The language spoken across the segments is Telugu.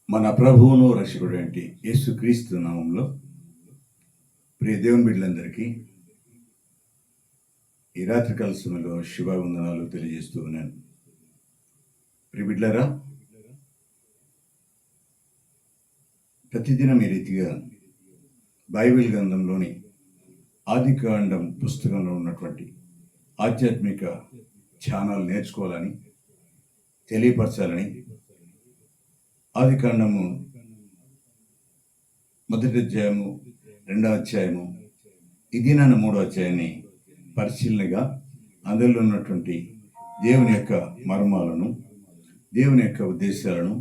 మన ప్రభువును రక్షకుడైన యేసుక్రీస్తు నామంలో ప్రియ దేవుని బిడ్డలందరికీ ఈ రాత్రికాల సమయంలో శుభవందనాలు తెలియజేస్తూ ఉన్నాను. ప్రియ బిడ్డలారా, ప్రతిదినం ఈ రీతిగా బైబిల్ గ్రంథంలోని ఆదికాండం పుస్తకంలో ఉన్నటువంటి ఆధ్యాత్మిక ధ్యానాలు నేర్చుకోవాలని, తెలియపరచాలని ఆదికాండము 1వ అధ్యాయము 2వ అధ్యాయము ఇది నన్ను 3వ అధ్యాయాన్ని పరిశీలనగా అందులో ఉన్నటువంటి దేవుని యొక్క మర్మాలను, దేవుని యొక్క ఉద్దేశాలను,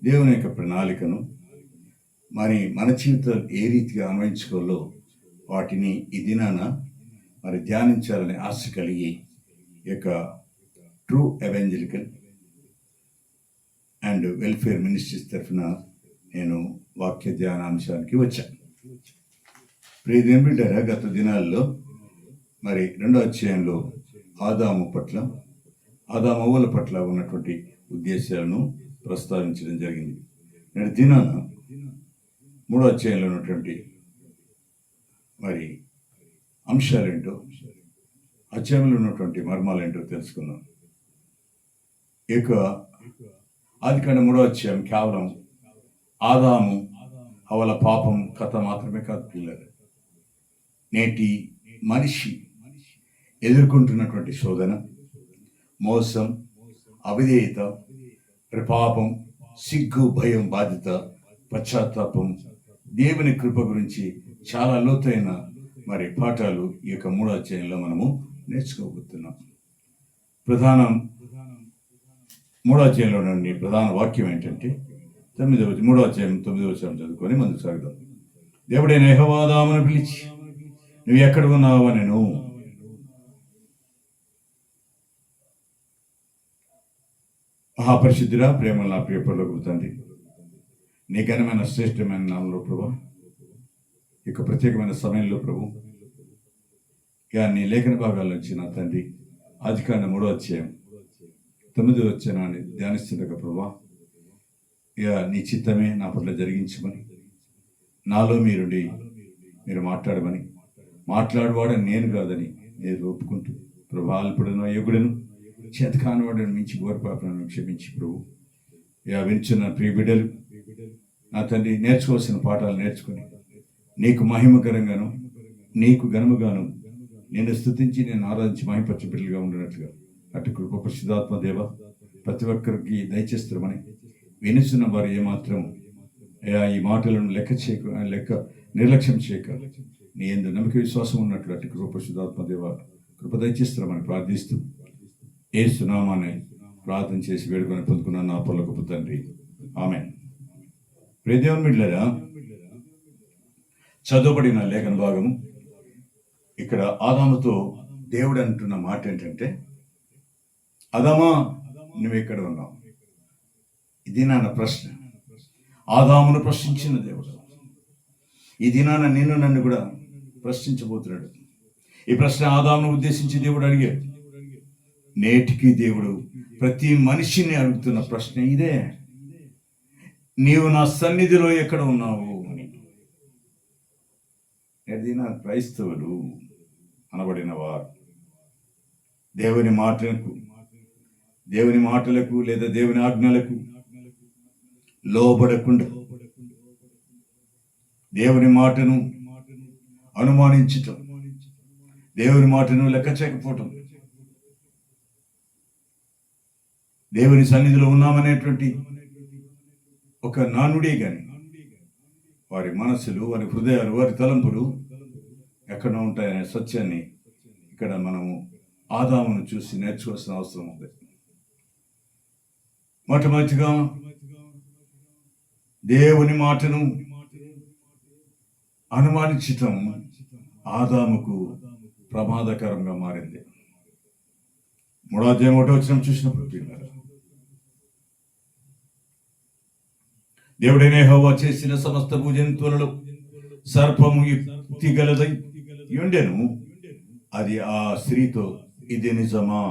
దేవుని యొక్క ప్రణాళికను మరి మన జీవితాలు ఏ రీతిగా అన్వయించుకోవాలో వాటిని ఈ దినాన మరి ధ్యానించాలని ఆశ కలిగి ఈ యొక్క ట్రూ ఎవెంజలికల్ అండ్ వెల్ఫేర్ మినిస్ట్రీస్ తరఫున నేను వాక్య ధ్యానాంశానికి వచ్చాను. ప్రియ దేవుని బిడ్డలారా, గత దినాల్లో మరి 2వ అధ్యాయంలో ఆదామవ్వల పట్ల ఉన్నటువంటి ఉద్దేశాలను ప్రస్తావించడం జరిగింది. నేడు దినాన 3వ అధ్యాయంలో ఉన్నటువంటి మరి అంశాలేంటో, అధ్యాయంలో ఉన్నటువంటి మర్మాలేంటో తెలుసుకుందాం. ఇక ఆదికాండం 3వ అధ్యాయం కేవలం ఆదాము హవ్వల పాపం కథ మాత్రమే కాదు పిల్లలు. నేటి మనిషి ఎదుర్కొంటున్నటువంటి శోధన, మోసం, అవిధేయత, పాపం, సిగ్గు, భయం, బాధ్యత, పశ్చాత్తాపం, దేవుని కృప గురించి చాలా లోతైన మరి పాఠాలు ఈ యొక్క 3వ అధ్యాయంలో మనము నేర్చుకోబోతున్నాం. 3వ అధ్యాయంలో నుండి ప్రధాన వాక్యం ఏంటంటే 3వ అధ్యాయం 9వ వచనం చదువుకొని ముందుకు సాగుదాం. దేవుడైన యెహోవా ఆదామును పిలిచి, నువ్వు ఎక్కడ ఉన్నావు అనెను. మహాపరిశుద్ధుడా, ప్రేమల నా ప్రియ పరలోకపు తండ్రి, నీ ఘనమైన శ్రేష్టమైన నామంలో ప్రభు, ఇక ప్రత్యేకమైన సమయంలో ప్రభు నీ లేఖన భాగాల నుంచి నా తండ్రి ఆదికాండం 3వ అధ్యాయం 9వ వచనాన్ని ధ్యానిస్తుండగా ప్రభా, ఇక నీ చిత్తమే నా పట్ల జరిగించమని, నాలో మీరు మాట్లాడమని, మాట్లాడవాడని నేను కాదని నేను ఒప్పుకుంటూ ప్రభా, అల్పుడను యుగుడను చేతకానివాడని మించి ఘోరపాపలను క్షమించి ప్రభు, ఇక వించున్న ప్రియ బిడ్డలు నా తండ్రి నేర్చుకోవాల్సిన పాఠాలు నేర్చుకుని నీకు మహిమకరంగాను నీకు ఘనముగాను నేను స్తుతించి నేను ఆరాధించి మహిమపరచు బిడ్డలుగా ఉండినట్లుగా అటు కృప పరిశుద్ధాత్మ దేవ ప్రతి ఒక్కరికి దయచేస్తామని, వినిస్తున్న వారు ఏమాత్రం ఈ మాటలను నిర్లక్ష్యం చేయక నీ యందు నమ్మక విశ్వాసం ఉన్నట్లు అటు కృప పరిశుద్ధాత్మ దేవ కృప దయచేస్తామని ప్రార్థిస్తూ యేసు నామాన్ని ప్రార్థన చేసి వేడుకొని పొందుకున్నాను నా పరలోకపు తండ్రి, ఆమేన్. ప్రియ దేవుని బిడ్డలారా, చదవబడిన లేఖన భాగము ఇక్కడ ఆదాముతో దేవుడు అంటున్న మాట ఏంటంటే, ఆదామా నువ్వు ఎక్కడ ఉన్నావు? ఇది నాన్న ప్రశ్న. ఆదామును ప్రశ్నించిన దేవుడు ఈ దినాన నన్ను కూడా ప్రశ్నించబోతున్నాడు. ఈ ప్రశ్న ఆదామును ఉద్దేశించి దేవుడు అడిగాడు. నేటికి దేవుడు ప్రతి మనిషిని అడుగుతున్న ప్రశ్న ఇదే, నీవు నా సన్నిధిలో ఎక్కడ ఉన్నావు అని. ఏదైనా క్రైస్తవులు అనబడిన వారు దేవుని మాటలకు లేదా దేవుని ఆజ్ఞలకు లోబడకుండా దేవుని మాటను అనుమానించటం, దేవుని మాటను లెక్క చేయకపోవటం, దేవుని సన్నిధిలో ఉన్నామనేటువంటి ఒక నానుడే కానీ వారి మనసులు, వారి హృదయాలు, వారి తలంపులు ఎక్కడ ఉంటాయనే సత్యాన్ని ఇక్కడ మనము ఆదామును చూసి నేర్చుకోవాల్సిన అవసరం ఉంది. మొట్టమొదటిగా దేవుని మాటను అనుమానించటం ఆదాముకు ప్రమాదకరంగా మారింది. 3వ అధ్యాయం 1వ వచనం చూసినప్పుడు దేవుడైన యెహోవా చేసిన సమస్త భూజంతువులలో సర్పము యుక్తి గలదై ఉండెను. అది ఆ స్త్రీతో, ఇది నిజమా?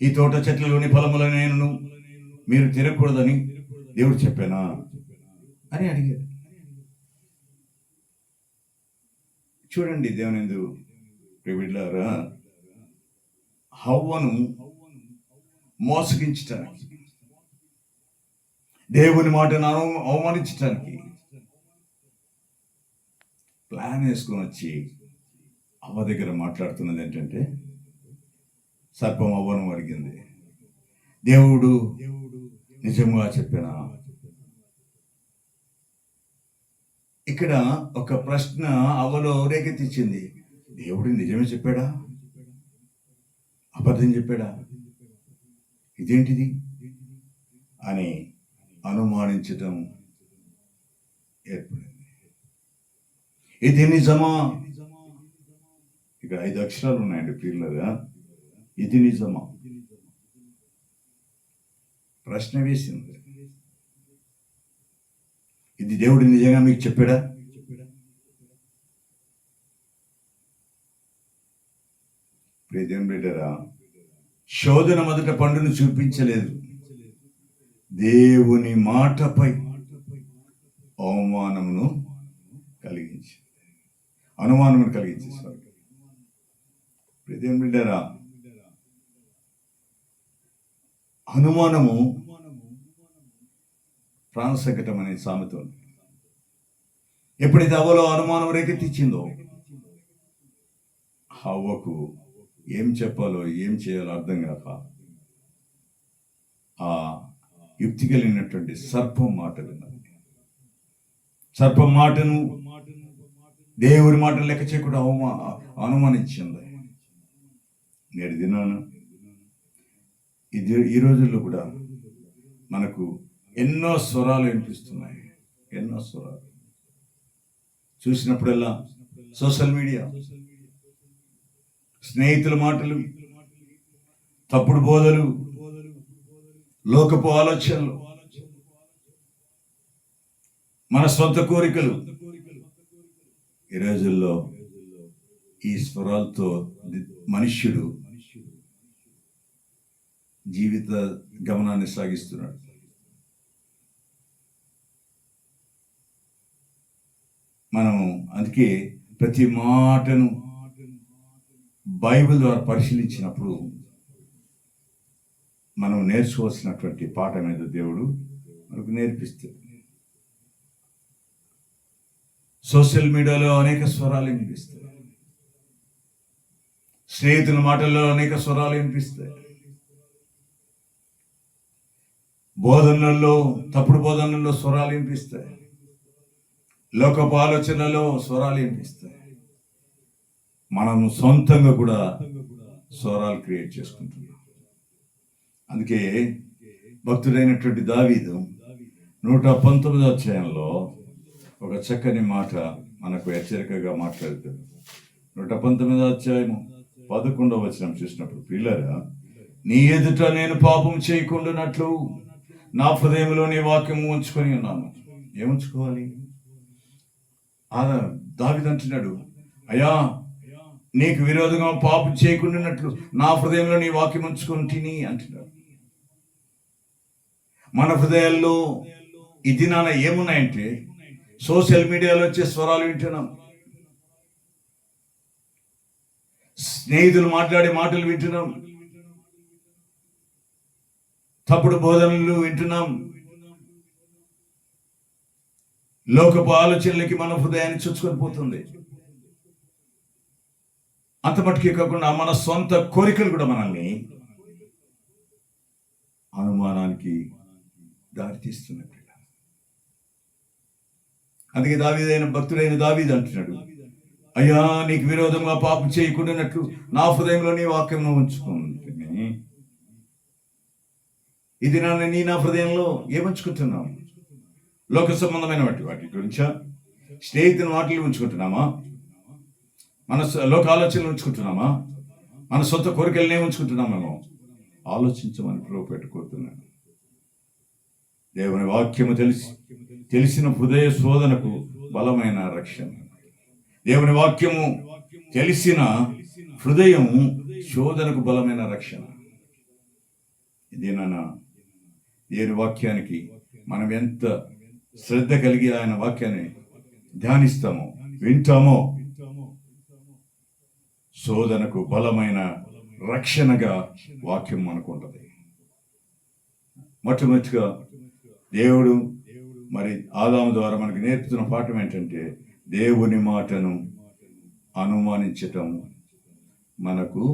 ఈ తోట చెట్లలోని ఫలములనేను మీరు తినకూడదని దేవుడు చెప్పానా అని అడిగారు. చూడండి, దేవునిందు ప్రియబిడ్డలారా, హవ్వను మోసగించటానికి, దేవుని మాటను అవమానించటానికి ప్లాన్ వేసుకొని వచ్చి అవ్వ దగ్గర మాట్లాడుతున్నది ఏంటంటే, సర్పం అవ్వను అడిగింది, దేవుడు నిజంగా చెప్పానా? ఇక్కడ ఒక ప్రశ్న అవ్వలో రేకెత్తించింది. దేవుడు నిజమే చెప్పాడా, అబద్ధం చెప్పాడా, ఇదేంటిది అని అనుమానించటం ఏర్పడింది. ఇది నిజమా? ఇక్కడ 5 అక్షరాలు ఉన్నాయండి పిల్లలుగా. ఇది నిజమా? ప్రశ్న వేసింది. ఇది దేవుడు నిజంగా మీకు చెప్పాడా? ప్రియదేవుని బిడ్డరా, శోధన మొదట పండును చూపించలేదు, దేవుని మాటపై అవమానమును కలిగించి అనుమానమును కలిగించేసారు. ప్రియదేవుని బిడ్డరా, అనుమానము ప్రాణ సంకటం అనే సామెత ఉంది. ఎప్పుడైతే హవ్వలో అనుమానం రేకెత్తించిందో, హవ్వకు ఏం చెప్పాలో ఏం చేయాలో అర్థం కాక ఆ యుక్తి కలిగినటువంటి సర్పం మాట విన్నది. సర్పం మాటను దేవుని మాటను లెక్క చేయకుండా అనుమానించింది. నేటి దినాన ఈ రోజుల్లో కూడా మనకు ఎన్నో స్వరాలు వినిపిస్తున్నాయి. ఎన్నో స్వరాలు చూసినప్పుడల్లా సోషల్ మీడియా, స్నేహితుల మాటలు, తప్పుడు బోధలు, లోకపు ఆలోచనలు, మన సొంత కోరికలు. ఈ రోజుల్లో ఈ స్వరాలతో మనుష్యుడు జీవిత గమనాన్ని సాగిస్తున్నాడు. మనము అందుకే ప్రతి మాటను బైబిల్ ద్వారా పరిశీలించినప్పుడు మనం నేర్చుకోవాల్సినటువంటి పాఠం మీద దేవుడు మనకు నేర్పిస్తాడు. సోషల్ మీడియాలో అనేక స్వరాలు వినిపిస్తాయి, స్నేహితుల మాటల్లో అనేక స్వరాలు వినిపిస్తాయి, బోధనల్లో, తప్పుడు బోధనల్లో స్వరాలు వినిపిస్తాయి, లోకపు ఆలోచనలలో స్వరాలు వినిపిస్తాయి. మనము సొంతంగా కూడా స్వరాలు క్రియేట్ చేసుకుంటున్నాం. అందుకే భక్తుడైనటువంటి దావీదు 119వ అధ్యాయంలో ఒక చక్కని మాట మనకు హెచ్చరికగా మాట్లాడుతాడు. 119వ అధ్యాయం 11వ వచనం చూసినప్పుడు, పిల్లరా, నీ ఎదుట నేను పాపం చేయకుండానట్లు నా హృదయంలో నీ వాక్యం ఉంచుకొని ఉన్నాను. ఏముంచుకోవాలి? దావీదు అంటున్నాడు, అయ్యా, నీకు విరోధంగా పాపం చేయకుండానట్లు నా హృదయంలో నీ వాక్యం ఉంచుకొని తిని అంటున్నాడు. మన హృదయాల్లో ఈ దినాన ఏమున్నాయంటే, సోషల్ మీడియాలో వచ్చే స్వరాలు వింటున్నాం, స్నేహితులు మాట్లాడే మాటలు వింటున్నాం, తప్పుడు బోధనలు వింటున్నాం, లోకపు ఆలోచనలకి మన హృదయాన్ని చుచ్చుకొని పోతుంది. అంత మట్టుకే కాకుండా మన సొంత కోరికలు కూడా మనల్ని అనుమానానికి దారితీస్తున్నాయి. అందుకే భక్తుడైన దావీదు అంటున్నాడు, అయ్యా, నీకు విరోధంగా పాపం చేయకుండానట్లు నా హృదయంలో నీ వాక్యం ఉంచుకుంటుంది. ఇది నా హృదయంలో ఏముంచుకుంటున్నాం? లోక సంబంధమైన వాటి గురించా? స్నేహితుని వాటిని ఉంచుకుంటున్నామా? మన లోక ఆలోచనలు ఉంచుకుంటున్నామా? మన సొంత కోరికలనే ఉంచుకుంటున్నామేమో? ఆలోచించమని ప్రభు పెట్టుకుంటున్నాను. దేవుని వాక్యము తెలిసిన హృదయ శోధనకు బలమైన రక్షణ. దేవుని వాక్యము తెలిసిన హృదయం శోధనకు బలమైన రక్షణ. ఇదేనా దేవుని వాక్యానికి మనం ఎంత శ్రద్ధ కలిగి ఆయన వాక్యాన్ని ధ్యానిస్తామో, వింటామో, శోధనకు బలమైన రక్షణగా వాక్యం మనకు ఉంటుంది. మొట్టమొదటిగా దేవుడు మరి ఆదాము ద్వారా మనకు నేర్పుతున్న పాఠం ఏంటంటే, దేవుని మాటను అనుమానించటం మనకు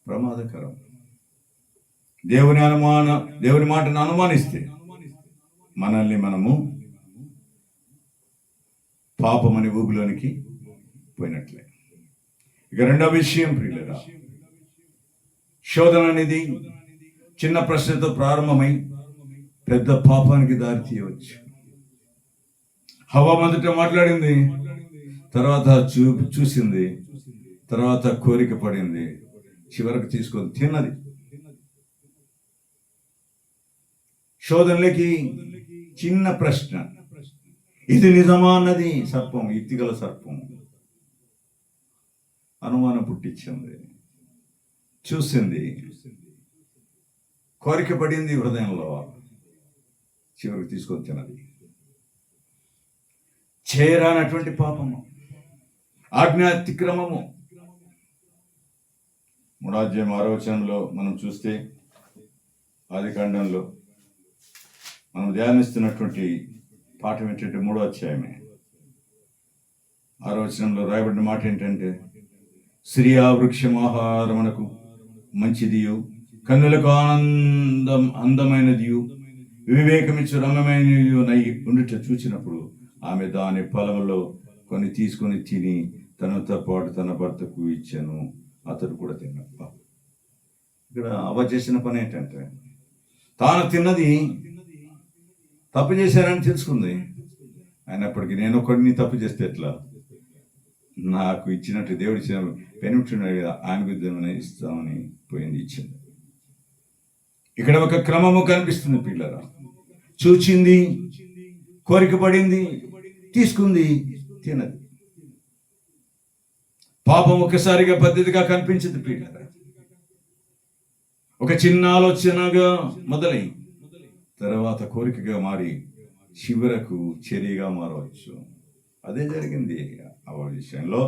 ప్రమాదకరం. దేవుని మాటను అనుమానిస్తే మనల్ని మనము పాపమని ఊబిలోనికి పోయినట్లే. ఇక రెండవ విషయం ప్రియులరా, శోధన అనేది చిన్న ప్రశ్నతో ప్రారంభమై పెద్ద పాపానికి దారి తీయవచ్చు. హవ్వ మొదట మాట్లాడింది, తర్వాత చూసింది, తర్వాత కోరిక పడింది, చివరకు తీసుకొని తిన్నది. శోధనలకి చిన్న ప్రశ్న, ఇది నిజమా అన్నది సర్పం, యుక్తిగల సర్పం అనుమానం పుట్టించింది, చూసింది, కోరిక పడింది హృదయంలో, చివరికి తీసుకొని తినది. చేయరానటువంటి పాపము, ఆజ్ఞాతిక్రమము. 3వ అధ్యాయం 6వ వచనంలో మనం చూస్తే, ఆదికాండంలో మనం ధ్యానిస్తున్నటువంటి పాఠం ఏంటంటే 3వ అధ్యాయమే 6వ వచనంలో రాయబడిన మాట ఏంటంటే, శ్రియా వృక్షం ఆహారమునకు మంచిదియు, కన్నులకు అందమైనదియు, వివేకమిచ్చు రమ్యమైనదియు నై ఉండుట చూచినప్పుడు ఆమె దాని ఫలములో కొన్ని తీసుకొని తిని తనతో పాటు తన భర్తకు ఇచ్చాను, అతడు కూడా తిన్నాడు. ఇక్కడ అవ్వ చేసిన పని ఏంటంటే, తాను తిన్నది తప్పు చేశానని తెలుసుకుంది. అయినప్పటికీ నేను ఒకడిని తప్పు చేస్తే ఎట్లా, నాకు ఇచ్చినట్టు దేవుడు ఇచ్చిన పెనుంటున్నాడు కదా, ఆయన విద్యను ఇస్తామని పోయింది, ఇచ్చింది. ఇక్కడ ఒక క్రమము కనిపిస్తుంది పిల్లరా. చూచింది, కోరిక పడింది, తీసుకుంది, తినది. పాపం ఒక్కసారిగా పద్ధతిగా కనిపించింది పిల్లరా. ఒక చిన్న ఆలోచనగా మొదలై తర్వాత కోరికగా మారి చివరకు చర్యగా మారవచ్చు. అదే జరిగింది ఆ విషయంలో.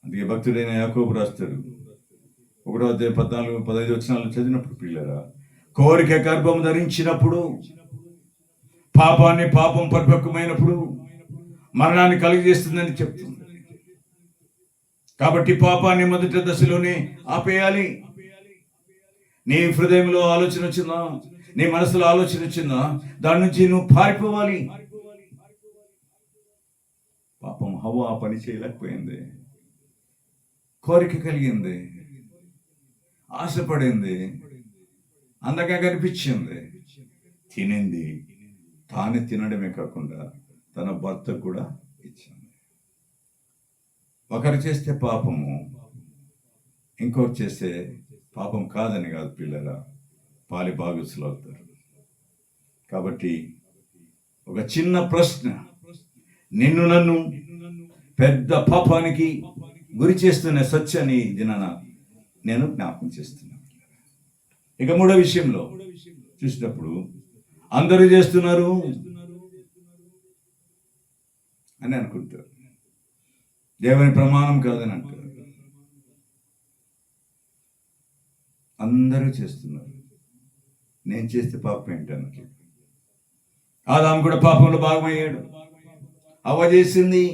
అందుకే భక్తుడైన యాకోబు రాస్తాడు, 1వ అధ్యాయం 14-15 వచనాలు చదివినప్పుడు పిల్లరా, కోరిక గర్భం ధరించినప్పుడు, పాపం పరిపక్వమైనప్పుడు మరణాన్ని కలిగజేస్తుందని చెప్తుంది. కాబట్టి పాపాన్ని మొదటి దశలోనే ఆపేయాలి. నీ హృదయంలో ఆలోచన వచ్చిందా, నీ మనసులో ఆలోచన వచ్చిందా, దాని నుంచి నువ్వు పారిపోవాలి. పాపం హవ్వ ఆ పని చేయలేకపోయింది. కోరిక కలిగింది, ఆశపడింది, అందంగా కనిపించింది, తినింది. తాను తినడమే కాకుండా తన భర్త కూడా ఇచ్చింది. ఒకరు చేస్తే పాపము, ఇంకొకరు చేస్తే పాపం కాదని కాదు పిల్లల, పాలి భాగస్సులు అవుతారు. కాబట్టి ఒక చిన్న ప్రశ్న నిన్ను నన్ను పెద్ద పాపానికి గురి చేస్తున్న సత్యాన్ని దినాన నేను జ్ఞాపకం చేస్తున్నాను. ఇక 3వ విషయంలో చూసినప్పుడు, అందరూ చేస్తున్నారు అని అనుకుంటారు, దేవుని ప్రమాణం కాదని అంటారు. అందరూ చేస్తున్నారు, నేను చేస్తే పాపం ఏంటి అన్నట్లు. ఆదాము కూడా పాపంలో భాగమయ్యాడు. అవ్వ చేసింది,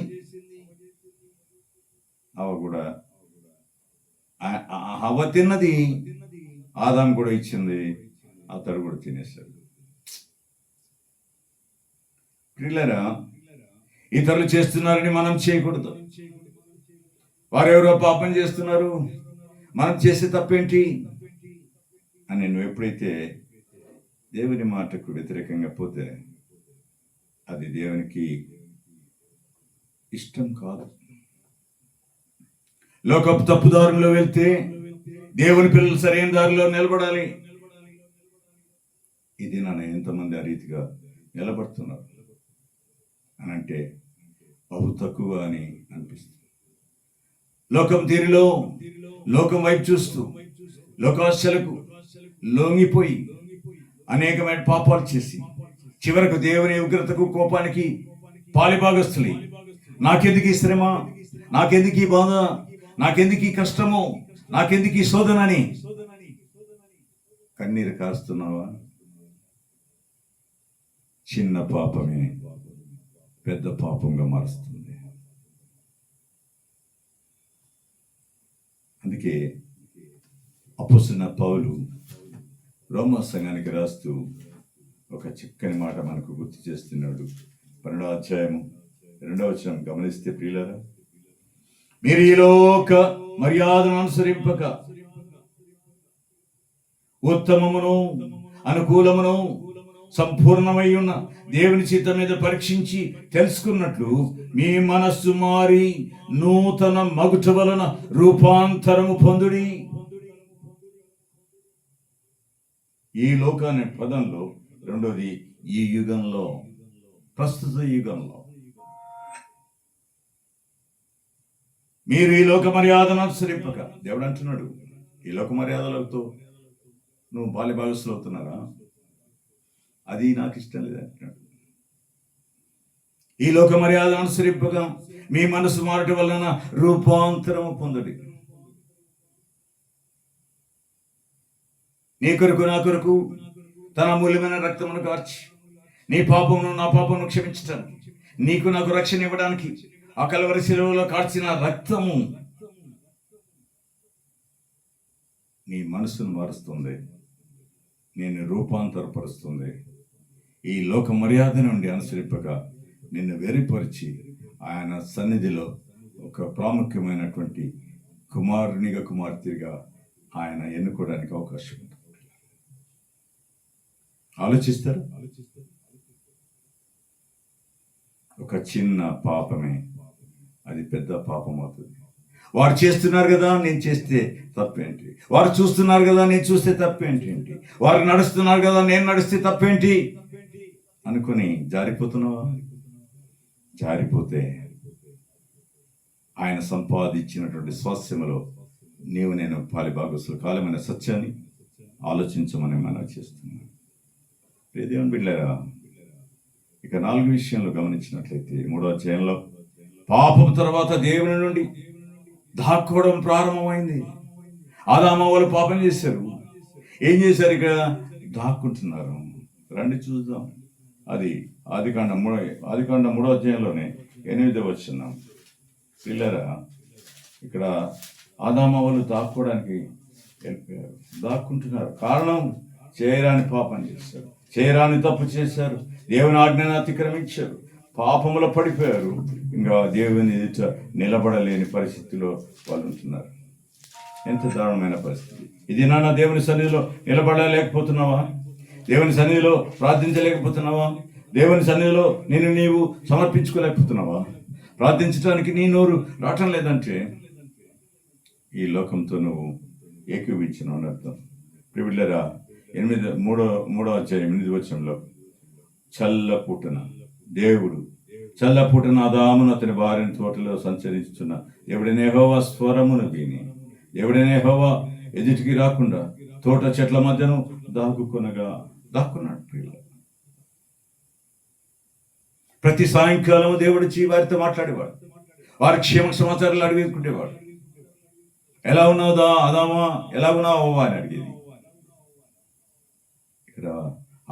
అవ్వ కూడా అవ్వ తిన్నది, ఆదాము కూడా ఇచ్చింది, అతడు కూడా తినేశాడు. పిల్లరా, ఇతరులు చేస్తున్నారని మనం చేయకూడదు. వారెవరో పాపం చేస్తున్నారు, మనం చేసే తప్పేంటి? అని నువ్వు ఎప్పుడైతే దేవుని మాటకు వ్యతిరేకంగా పోతే అది దేవునికి ఇష్టం కాదు. లోకపు తప్పుదారుల్లో వెళ్తే దేవుని పిల్లలు సరైన దారిలో నిలబడాలి. ఇది నన్ను ఎంతమంది ఆ రీతిగా నిలబడుతున్నారు అని అంటే బహు తక్కువ అని అనిపిస్తుంది. లోకం తీరులో లోకం వైపు చూస్తూ లోకాశలకు లొంగిపోయి అనేకమైన పాపాలు చేసి చివరకు దేవుని ఉగ్రతకు కోపానికి పాలిభాగస్తులై నాకెందుకు ఈ శ్రమ, నాకెందుకు ఈ బాధ, నాకెందుకు ఈ కష్టము, నాకెందుకు ఈ శోధనని కన్నీరు కాస్తున్నావా? చిన్న పాపమే పెద్ద పాపంగా మారుస్తుంది. అందుకే అపోస్తలుడైన పౌలు రోమా సంఘానికి రాస్తూ ఒక చిక్కని మాట మనకు గుర్తు చేస్తున్నాడు. 12వ అధ్యాయము 2వ వచనం గమనిస్తే, ప్రియులారా, మీరు ఈ లోక మర్యాదను అనుసరింపక ఉత్తమమును అనుకూలమును సంపూర్ణమై ఉన్న దేవుని చిత్తం మీద పరీక్షించి తెలుసుకున్నట్లు మీ మనస్సు మారి నూతన మగుట వలన రూపాంతరము పొందుడి. ఈ లోక అనే పదంలో రెండోది ఈ యుగంలో, ప్రస్తుత యుగంలో మీరు ఈ లోక మర్యాదను అనుసరింపక, దేవుడు అంటున్నాడు, ఈ లోక మర్యాదలతో నువ్వు బాల్య భాగస్సులు అవుతున్నారా? అది నాకు ఇష్టం లేదు అంటున్నాడు. ఈ లోక మర్యాద అనుసరింపగా మీ మనసు మారటం వలన రూపాంతరము పొందుడి. నీ కొరకు నా కొరకు తన అమూల్యమైన రక్తమును కార్చి నీ పాపమును నా పాపమును క్షమించటానికి, నీకు నాకు రక్షణ ఇవ్వడానికి ఆ కల్వరి శిలువలో కార్చిన రక్తము నీ మనసును మారుస్తుంది, నిన్ను రూపాంతరపరుస్తుంది. ఈ లోక మర్యాద నుండి అనుసరింపక నిన్ను వెరిపరిచి ఆయన సన్నిధిలో ఒక ప్రాముఖ్యమైనటువంటి కుమారునిగా కుమార్తెగా ఆయన ఎన్నుకోవడానికి అవకాశం ఉంటుంది. ఆలోచిస్తారు. ఒక చిన్న పాపమే అది పెద్ద పాపం అవుతుంది. వారు చేస్తున్నారు కదా, నేను చేస్తే తప్పేంటి? వారు చూస్తున్నారు కదా, నేను చూస్తే తప్పేంటి? వారు నడుస్తున్నారు కదా, నేను నడిస్తే తప్పేంటి అనుకుని జారిపోతున్నావా? జారిపోతే ఆయన సంపాదించినటువంటి స్వాస్థ్యములో నీవు నేను పాలిభాగస్తులు కాలమైన సత్యాన్ని ఆలోచించమని మనం చేస్తున్నాం. దేవుని బిడ్డలారా, ఇక 4 విషయంలో గమనించినట్లయితే 3వ అధ్యాయంలో పాపం తర్వాత దేవుని నుండి దాక్కోవడం ప్రారంభమైంది. ఆదాము హవ్వలు పాపం చేశారు. ఏం చేశారు? ఇక్కడ దాక్కుంటున్నారు. రండి చూద్దాం. అది ఆదికాండం 3వ అధ్యాయంలోనే 8వ వచనం. పిల్లరా, ఇక్కడ ఆదాము హవ్వలు దాక్కోవడానికి వెళ్ళిపోయారు, దాక్కుంటున్నారు. కారణం, చేయరాని పాపం చేశారు, చేయరాని తప్పు చేశారు, దేవుని ఆజ్ఞను అతిక్రమించారు, పాపములో పడిపోయారు. ఇంకా దేవుని ఎదుట నిలబడలేని పరిస్థితిలో వాళ్ళు ఉంటున్నారు. ఎంత దారుణమైన పరిస్థితి ఇది! నాన్న, దేవుని సన్నిధిలో నిలబడలేకపోతున్నావా? దేవుని సన్నిధిలో ప్రార్థించలేకపోతున్నావా? దేవుని సన్నిధిలో నిన్ను నీవు సమర్పించుకోలేకపోతున్నావా? ప్రార్థించడానికి నీ నోరు రావటం లేదంటే ఈ లోకంతో నువ్వు ఏకీవించిన అర్థం. ప్రియులారా, 3వ అధ్యాయం 8వ వచనంలో చల్లపూటన ఆదామును అతని భార్యను తోటలో సంచరించుచున్న దేవుడైన యెహోవా స్వరమును విని, దేవుడైన యెహోవా ఎదుటికి రాకుండా తోట చెట్ల మధ్యను దాక్కున్నాడు. ప్రియులారా, ప్రతి సాయంకాలం దేవుడు వారితో మాట్లాడేవాడు, వారి క్షేమ సమాచారాలు అడిగేసుకునేవాడు. ఎలా ఉన్నావు ఆదామా, ఎలా ఉన్నావు అవ్వా అని అడిగేది. ఇక్కడ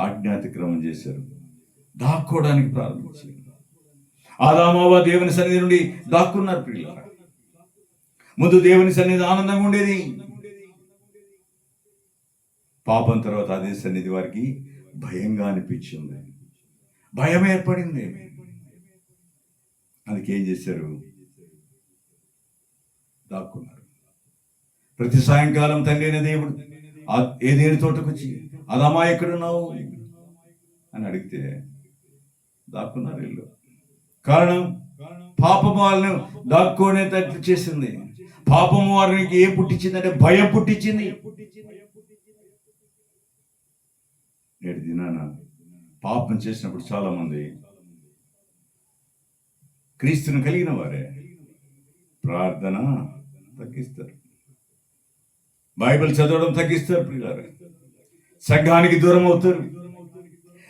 ఆజ్ఞాతిక్రమం చేశారు, దాక్కోవడానికి ప్రారంభించారు. ఆదాము హవ్వ దేవుని సన్నిధి నుండి దాక్కున్నారు. ప్రియులారా, ముందు దేవుని సన్నిధి ఆనందంగా ఉండేది. పాపం తర్వాత అదే సన్నిధి వారికి భయంగా అనిపించింది, భయం ఏర్పడింది. అందుకేం చేశారు? దాక్కున్నారు. ప్రతి సాయంకాలం తండ్రి అయిన దేవుడు ఏదేని తోటకు వచ్చి అదమ్మా ఎక్కడున్నావు అని అడిగితే దాక్కున్నారు వీళ్ళు. కారణం పాపము వాళ్ళని దాక్కునేటట్లు చేసింది. పాపము వారికి ఏం పుట్టించిందంటే భయం పుట్టించింది. నేటి దినాన పాపం చేసినప్పుడు చాలా మంది క్రీస్తుని కలిగిన వారే ప్రార్థన తగ్గిస్తారు, బైబిల్ చదవడం తగ్గిస్తారు, పిల్లలు సంఘానికి దూరం అవుతారు,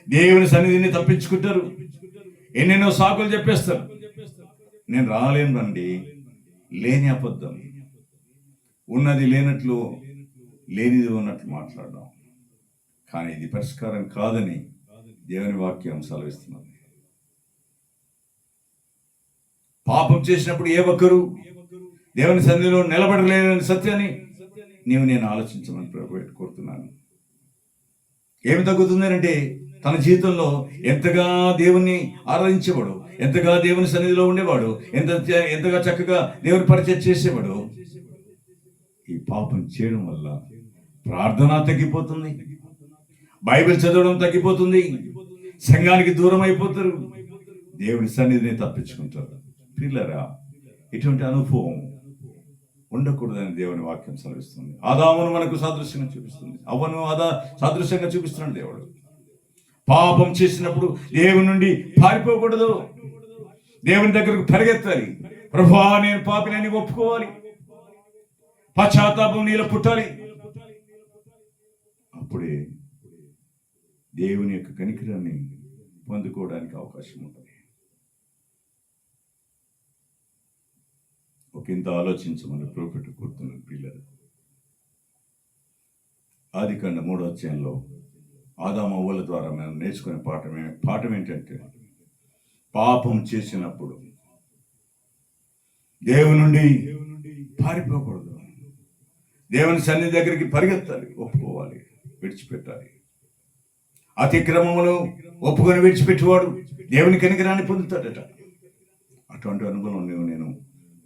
దేవుని సన్నిధిని తప్పించుకుంటారు, ఎన్నెన్నో సాకులు చెప్పేస్తారు. నేను రాలేనండి, లేని అబద్ధం, ఉన్నది లేనట్లు లేనిది ఉన్నట్లు మాట్లాడడం. కానీ ఇది పరిష్కారం కాదని దేవుని వాక్యం సెలవిస్తున్నది. పాపం చేసినప్పుడు ఏ ఒక్కరు దేవుని సన్నిధిలో నిలబడలేని సత్యాన్ని నేను ఆలోచించమని కోరుతున్నాను. ఏమి తగ్గుతుంది అంటే తన జీవితంలో ఎంతగా దేవుణ్ణి ఆరాధించేవాడు, ఎంతగా దేవుని సన్నిధిలో ఉండేవాడు, ఎంతగా చక్కగా దేవుని పరిచయం చేసేవాడు, ఈ పాపం చేయడం వల్ల ప్రార్థన తగ్గిపోతుంది, బైబిల్ చదవడం తగ్గిపోతుంది, సంఘానికి దూరం అయిపోతారు, దేవుని సన్నిధిని తప్పించుకుంటారు. పిల్లరా, ఇటువంటి అనుభవం ఉండకూడదని దేవుని వాక్యం సెలవిస్తుంది. ఆదామును మనకు సాదృశ్యంగా చూపిస్తుంది, అవ్వను సాదృశ్యంగా చూపిస్తున్నాడు దేవుడు. పాపం చేసినప్పుడు దేవుని నుండి పారిపోకూడదు, దేవుని దగ్గరకు పరిగెత్తాలి. ప్రభువా, నేను పాపినని ఒప్పుకోవాలి, పశ్చాత్తాపం నీలో పుట్టాలి. అప్పుడే దేవుని యొక్క కనికరాన్ని పొందుకోవడానికి అవకాశం ఉంటుంది. ఒకంత ఆలోచించమని ప్రోఫెట్ కోరుతున్నాను పిల్లలు. ఆదికాండ 3వ అధ్యాయంలో ఆదాము అవ్వల ద్వారా మనం నేర్చుకునే పాఠం ఏంటంటే, పాపం చేసినప్పుడు దేవుని నుండి పారిపోకూడదు, దేవుని సన్నిధి దగ్గరికి పరిగెత్తాలి, ఒప్పుకోవాలి, విడిచిపెట్టాలి. అతిక్రమములు ఒప్పుకొని విడిచిపెట్టేవాడు దేవుని కనికరాన్ని పొందుతాడట. అటువంటి అనుభవం నేను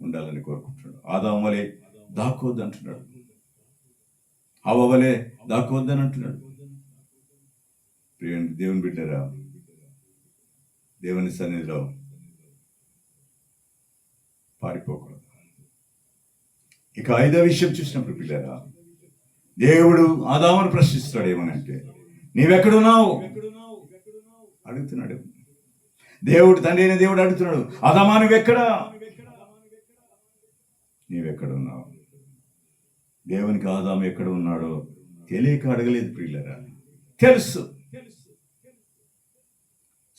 ఉండాలని కోరుకుంటున్నాడు. ఆదాము వలె దాక్కోవద్దు అంటున్నాడు, హవ్వ వలె దాక్కోవద్దని అంటున్నాడు. దేవుని బిడ్డరా, దేవుని సన్నిధిలో పారిపోకూడదు. ఇక 5వ విషయం చూసినప్పుడు పిల్లరా, దేవుడు ఆదామును ప్రశ్నిస్తాడు. ఏమనంటే, నీవెక్కడున్నావు అడుగుతున్నాడు. దేవుడు, తండ్రి అయిన దేవుడు అడుగుతున్నాడు, ఆదామా నువ్వెక్కడా, నీవెక్కడున్నావు? దేవునికి ఆదాము ఎక్కడ ఉన్నాడో తెలియక అడగలేదు ప్రియులరా, తెలుసు.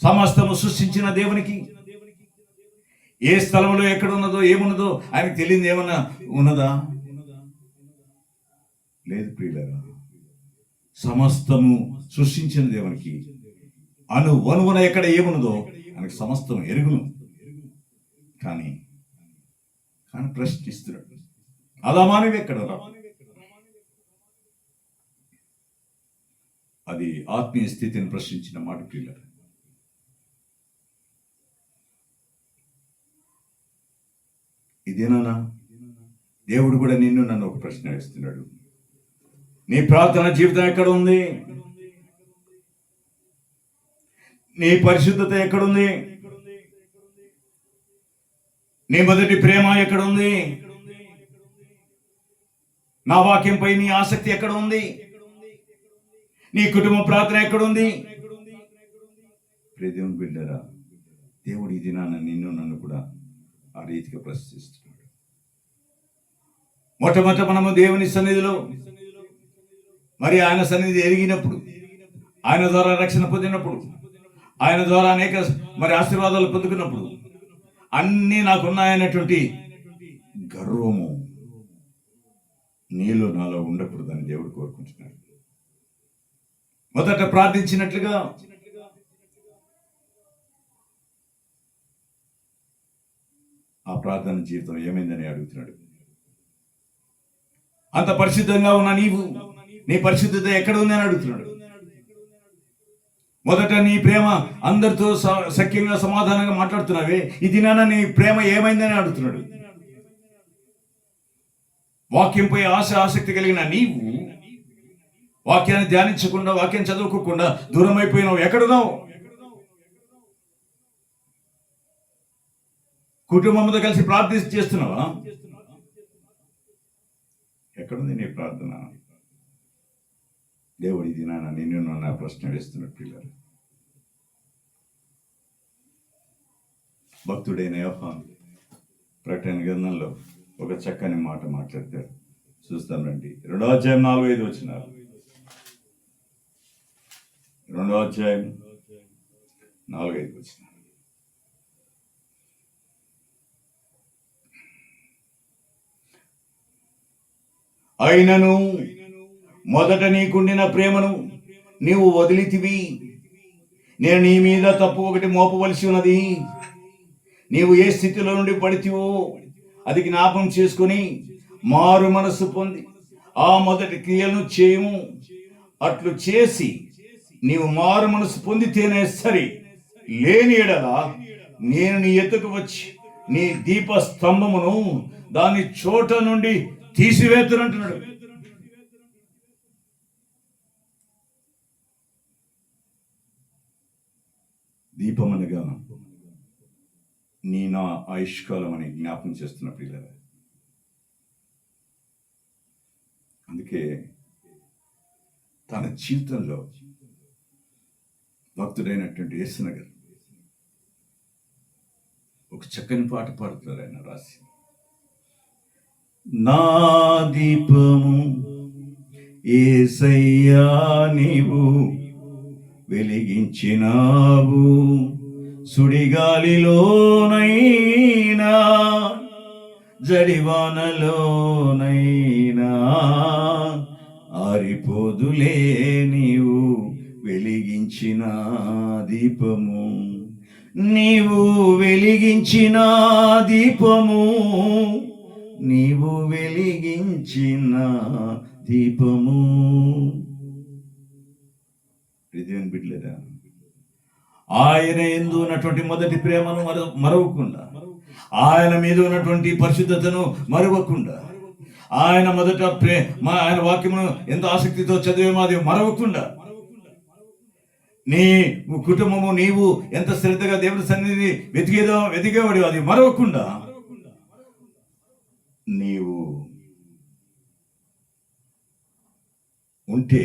సమస్తము సృష్టించిన దేవునికి ఏ స్థలంలో ఎక్కడున్నదో ఏమున్నదో ఆయనకు తెలియదు ఏమన్నా ఉన్నదా? లేదు ప్రియులరా, సమస్తము సృష్టించిన దేవునికి అణువణువున ఎక్కడ ఏమున్నదో ఆయనకు సమస్తం ఎరుగును. కానీ ప్రశ్నిస్తున్నాడు, ఆదామానివి ఎక్కడ? అది ఆత్మీయ స్థితిని ప్రశ్నించిన మాట ప్రియులరా. ఇదేనా? దేవుడు కూడా నన్ను ఒక ప్రశ్న వేస్తున్నాడు. నీ ప్రార్థన జీవితం ఎక్కడ ఉంది? నీ పరిశుద్ధత ఎక్కడుంది? నీ మొదటి ప్రేమ ఎక్కడుంది? నా వాక్యంపై నీ ఆసక్తి ఎక్కడ ఉంది? నీ కుటుంబ ప్రార్థన ఎక్కడుంది? దేవుని బిడ్డరా, దేవుడు ఈ దినాన నన్ను కూడా ఆ రీతిగా ప్రశ్నిస్తున్నాడు. మొట్టమొదట మనము దేవుని సన్నిధిలో మరి ఆయన సన్నిధి ఎరిగినప్పుడు, ఆయన ద్వారా రక్షణ పొందినప్పుడు, ఆయన ద్వారా అనేక మరి ఆశీర్వాదాలు పొందుకున్నప్పుడు, అన్నీ నాకున్నాయనేటువంటి గర్వము నీలో నాలో ఉండకూడదని దేవుడు కోరుకుంటున్నాడు. మొదట ప్రార్థించినట్లుగా ఆ ప్రార్థన జీవితం ఏమైందని అడుగుతున్నాడు. అంత పరిశుద్ధంగా ఉన్న నీ పరిశుద్ధత ఎక్కడ ఉందని అడుగుతున్నాడు. మొదట నీ ప్రేమ అందరితో సఖ్యంగా సమాధానంగా మాట్లాడుతున్నావే, ఇది నాన్న నీ ప్రేమ ఏమైందని అడుగుతున్నాడు. వాక్యంపై ఆసక్తి కలిగిన నీవు వాక్యాన్ని ధ్యానించకుండా, వాక్యం చదువుకోకుండా దూరం అయిపోయినావు. ఎక్కడున్నావు? కుటుంబంతో కలిసి ప్రార్థన చేస్తున్నావా? ఎక్కడుంది నీ ప్రార్థన? దేవుడి దినాన నిన్ను నా ప్రశ్న వేస్తున్నట్టు పిల్లలు. భక్తుడైన యోహాను ప్రకటన గ్రంథంలో ఒక చక్కని మాట మాట్లాడతాడు. చూస్తాం రండి. 2వ అధ్యాయం 4-5 వచనాలు. 2వ అధ్యాయం 4-5 వచనాలు. అయినను మొదట నీకుండిన ప్రేమను నీవు వదిలితివి. నేను నీ మీద తప్పు ఒకటి మోపవలసి ఉన్నది. నీవు ఏ స్థితిలో నుండి పడితివో అది జ్ఞాపకం చేసుకుని మారు మనస్సు పొంది ఆ మొదటి క్రియలను చేయము. అట్లు చేసి నీవు మారు మనస్సు పొందితేనే సరి. లేని ఎడల నేను నీ ఎద్దుకు వచ్చి నీ దీప స్తంభమును దాని చోట నుండి తీసివేతునంటున్నాడు. దీపమనగా నీ నా ఆయుష్కాలం అని జ్ఞాపకం చేస్తున్న పిల్లలు. అందుకే తన జీవితంలో భక్తుడైనటువంటి యేసునగర్ ఒక చక్కని పాట పాడుతారు ఆయన రాసి. నా దీపము యేసయ్యా నీవు వెలిగించినావు, సుడిగాలిలోనైనా జడివానలోనైనా ఆరిపోదులే నీవు వెలిగించిన దీపము. నీవు వెలిగించిన దీపము, నీవు వెలిగించిన దీపము. దేవుని బిడ్డలారా, ఆయన యందు ఉన్నటువంటి మొదటి ప్రేమను మరవకుండా, ఆయన మీద ఉన్నటువంటి పరిశుద్ధతను మరవకుండా, ఆయన మొదట ఆయన వాక్యమును ఎంతో ఆసక్తితో చదివేమో అది మరవకుండా, నీ కుటుంబము నీవు ఎంత శ్రద్ధగా దేవుని సన్నిధిని వెతికేవాడు అది మరవకుండా నీవు ఉంటే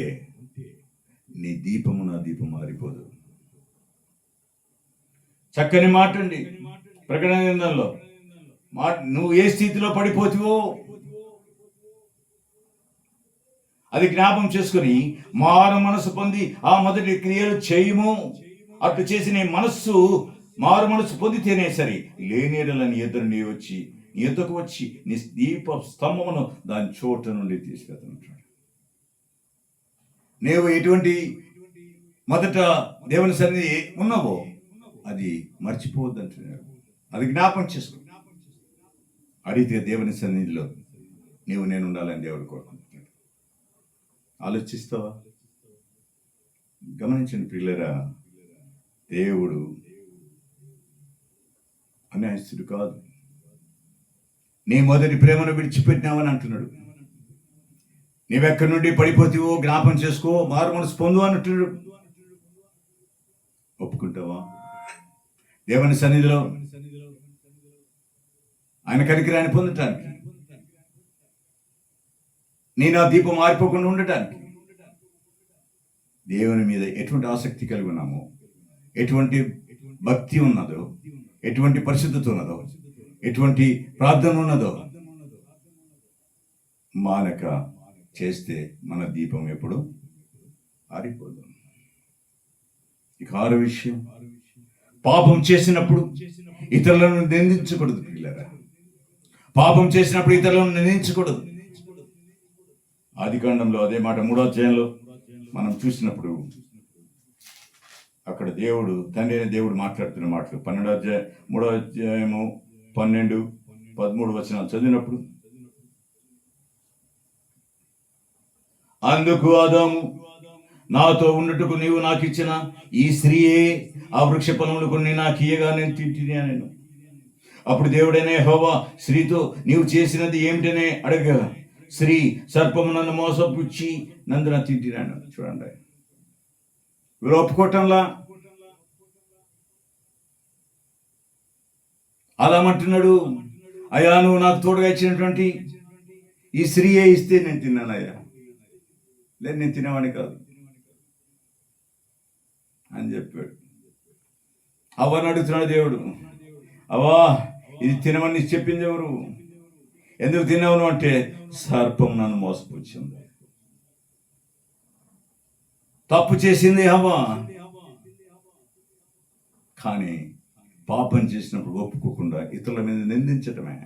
నీ దీపము నా దీపం మారిపోదు. చక్కని మాట అండి ప్రకటన గ్రంథంలో. నువ్వు ఏ స్థితిలో పడిపోతావో అది జ్ఞాపం చేసుకుని మారు మనసు పొంది ఆ మొదటి క్రియలు చేయము. అట్లు చేసి నీ మనస్సు మారు మనసు పొందితేనే సరి. లేనేడల నీ ఎద్దుకు వచ్చి నీ దీప స్తంభమును దాని చోట నుండి తీసుకెళ్తాను. నీవు ఎటువంటి మొదట దేవుని సన్నిధి ఉన్నావో అది మర్చిపోవద్దు అంటున్నాడు. అది జ్ఞాపకం చేసుకో. అడిగితే దేవుని సన్నిధిలో నేను ఉండాలని దేవుడు కోరుకుంటున్నాడు. ఆలోచిస్తావా? గమనించండి పిల్లరా, దేవుడు అన్యాయస్తుడు కాదు. నీ మొదటి ప్రేమను విడిచిపెట్టినావని అంటున్నాడు. నీవెక్కడి నుండి పడిపోతావో జ్ఞాపం చేసుకో, మారు మనసు పొందు అంటున్నాడు. ఒప్పుకుంటావా? దేవుని సన్నిధిలో ఆయన కనికరాన్ని పొందటానికి, నేను ఆ దీపం మారిపోకుండా ఉండటానికి దేవుని మీద ఎటువంటి ఆసక్తి కలిగి ఉన్నామో, ఎటువంటి భక్తి ఉన్నదో, ఎటువంటి పరిశుద్ధత ఉన్నదో, ఎటువంటి ప్రార్థన ఉన్నదో మానక చేస్తే మన దీపం ఎప్పుడు ఆరిపోదు. ఇక 6వ విషయం, పాపం చేసినప్పుడు ఇతరులను నిందించకూడదు పిల్లరా. పాపం చేసినప్పుడు ఇతరులను నిందించకూడదు. ఆదికాండంలో అదే మాట 3వ అధ్యాయంలో మనం చూసినప్పుడు అక్కడ దేవుడు తండ్రి అయిన దేవుడు మాట్లాడుతున్న మాటలు 3వ అధ్యాయము 12, 13 వచనాలు చదివినప్పుడు, అందుకు ఆదాము, నాతో ఉన్నట్టుకు నీవు నాకు ఇచ్చిన ఈ స్త్రీయే ఆ వృక్ష ఫలములు కొన్ని నాకు ఇయ్యగా నేను తింటిని అని. అప్పుడు దేవుడైన యెహోవా స్త్రీతో, నీవు చేసినది ఏమిటనే అడగగా, స్త్రీ సర్పము నన్ను మోసపుచ్చి నందున తిట్టినాను. చూడండి, వీరు ఒప్పుకోవటంలా. అదామంటున్నాడు, అయ్యా నువ్వు నాకు తోడుగా ఇచ్చినటువంటి ఈ స్త్రీయే ఇస్తే నేను తిన్నానయ్యా, లేదు నేను తినేవాడిని కాదు అని చెప్పాడు. అవ్వని అడుగుతున్నాడు దేవుడు, అవ్వా ఇది తినమని చెప్పింది ఎవరు? ఎందుకు తిన్నావు అంటే సర్పం నన్ను మోసపుచ్చింది. తప్పు చేసింది అవ్వ, కానీ పాపం చేసినప్పుడు ఒప్పుకోకుండా ఇతరుల మీద నిందించటమే.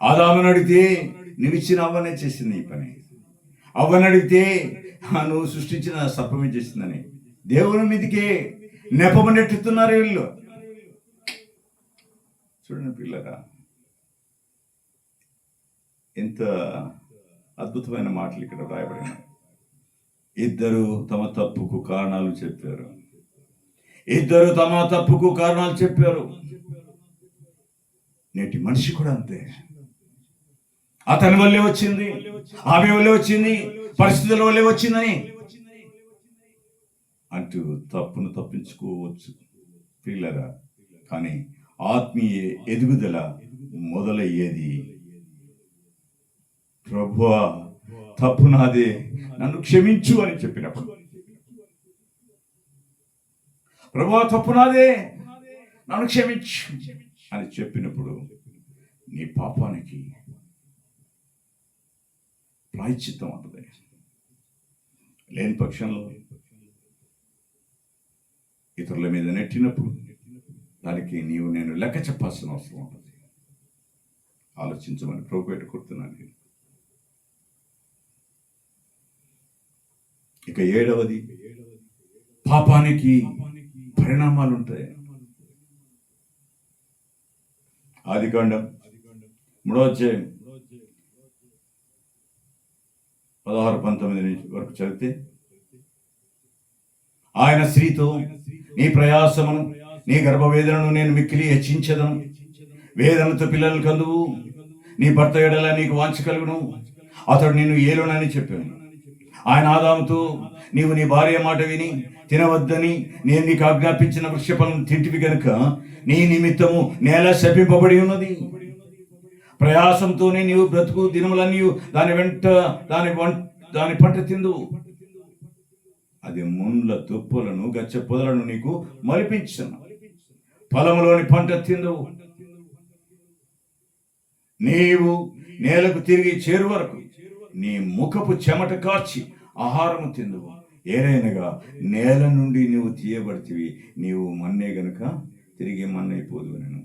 ఆదామును అడిగితే నువ్వు ఇచ్చిన అవ్వనే చేసింది ఈ పని, అవ్వని అడిగితే నువ్వు సృష్టించిన సర్పమే చేసిందని దేవుని మీదకే నెపము నెట్టుతున్నారు వీళ్ళు. చూడండి పిల్లరా, ఎంత అద్భుతమైన మాటలు ఇక్కడ రాయబడినాయి. ఇద్దరు తమ తప్పుకు కారణాలు చెప్పారు. ఇద్దరు తమ తప్పుకు కారణాలు చెప్పారు. నేటి మనిషి కూడా అంతే. అతని వల్లే వచ్చింది, ఆమె వల్లే వచ్చింది, పరిస్థితుల వల్లే వచ్చిందని అంటూ తప్పును తప్పించుకోవచ్చు పిల్లరా. కానీ ఆత్మీయ ఎదుగుదల మొదలయ్యేది ప్రభువా తప్పు నాదే, నన్ను క్షమించు అని చెప్పినప్పుడు. ప్రభువా తప్పు నాదే, నన్ను క్షమించు అని చెప్పినప్పుడు నీ పాపానికి ప్రాయశ్చిత్తం ఉంటుంది. లేని పక్షంలో ఇతరుల మీద నెట్టినప్పుడు దానికి నీవు నేను లెక్క చెప్పాల్సిన అవసరం ఉంటుంది. ఆలోచించమని ప్రభు పెట్టుకుంటున్నాను. ఇక 7వది, పాపానికి పరిణామాలు ఉంటాయి. ఆదికాండం 3వ అధ్యాయం 16-19 వరకు చదివితే, ఆయన స్త్రీతో నీ ప్రయాసమును నీ గర్భవేదనను నేను మిక్కిలి హెచ్చించదను, వేదనతో పిల్లలు కందువు, నీ భర్త ఎడల నీకు వాంఛ కలుగును, అతడు నిన్ను ఏలునని చెప్పాను. ఆయన ఆదాముతో నీవు నీ భార్య మాట విని తినవద్దని నేను నీకు ఆజ్ఞాపించిన వృక్షఫలం తింటివి గనుక నీ నిమిత్తము నేల శపింపబడి ఉన్నది. ప్రయాసంతోనే నీవు బ్రతుకు దినములన్నీ దాని పంట తిందు. అది ముండ్ల తుప్పులను గచ్చ పొదలను నీకు మలిపించను, పొలములోని పంట తిందు. నీవు నేలకు తిరిగి చేరు వరకు నీ ముఖపు చెమట కార్చి ఆహారము తిందు. ఏదైనగా నేల నుండి నీవు తీయబడితివి, నీవు మన్నే గనుక తిరిగి మన్నైపోదు. నేను